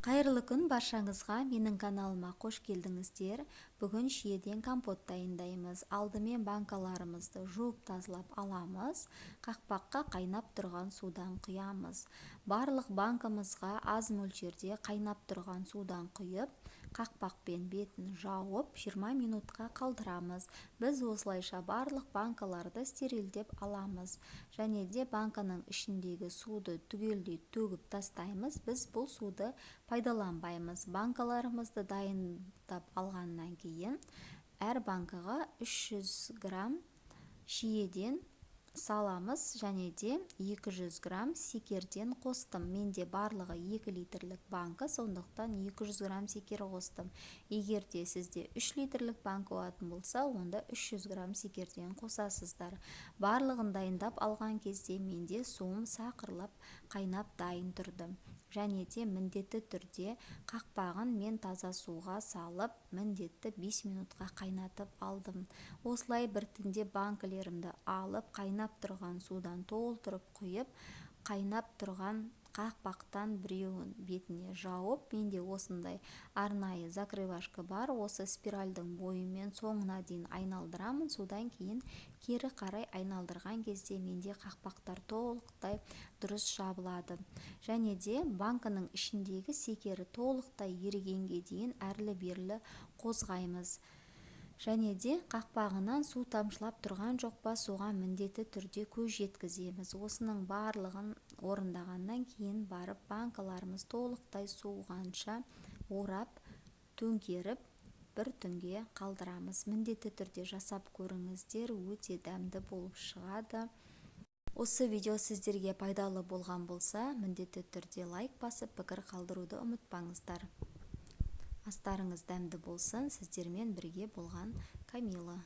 Қайырлы күн баршаңызға, менің каналыма қош келдіңіздер. Бүгін шиеден компот дайындаймыз. Алдымен банкаларымызды жуып тазалап аламыз. Қақпаққа қайнап тұрған судан құямыз. Барлық банкамызға аз мөлшерде қайнап тұрған судан құйып, қақпақпен бетін жауып 20 минутқа қалдырамыз. Біз осылайша барлық банкаларды стерилдеп аламыз. Және де банканың ішіндегі суды түгелдей төгіп тастаймыз. Біз бұл суды пайдаланбаймыз. Банкаларымызды дайындап алғаннан кейін әр банкаға 300 грамм шиеден саламыз, және де 200 грамм секерден қостым. Менде барлығы 2 литрлік банка, сондықтан 200 грамм секер қостым. Егер де сізде 3 литрлік банка болатын болса, онда 300 грамм секерден қосасыздар. Барлығын дайындап алған кезде менде суым сақырлап қайнап дайын тұрды. Және де міндетті түрде қақпағын мен таза суға салып, міндетті 5 минутқа қайнатып алдым. Осылай біртіндеп банкілерімді алып, қайнап тұрған судан толтырып құйып, қайнап тұрған қақпақтан біреуін бетіне жауып, менде осындай арнайы закрывашка бар. Осы спиральдің бойымен соңына дейін айналдырамын. Содан кейін кері қарай айналдырған кезде менде қақпақтар толықтай дұрыс жабылады. Және де банканың ішіндегі секері толықтай ерігенге дейін әрлі-берлі қозғаймыз. Және де қақпағынан су тамшылап тұрған жоқ па, соған міндетті түрде көз жеткіземіз. Осының барлығын орындағаннан кейін барып банкаларымыз толықтай суығанша орап, төңкеріп, бір түнге қалдырамыз. Міндетті түрде жасап көріңіздер, өте дәмді болып шығады. Осы видео сіздерге пайдалы болған болса, міндетті түрде лайк басып, пікір қалдыруды ұмытпаңыздар. Астарыңыз дәмді болсын. Сіздермен бірге болған Камила.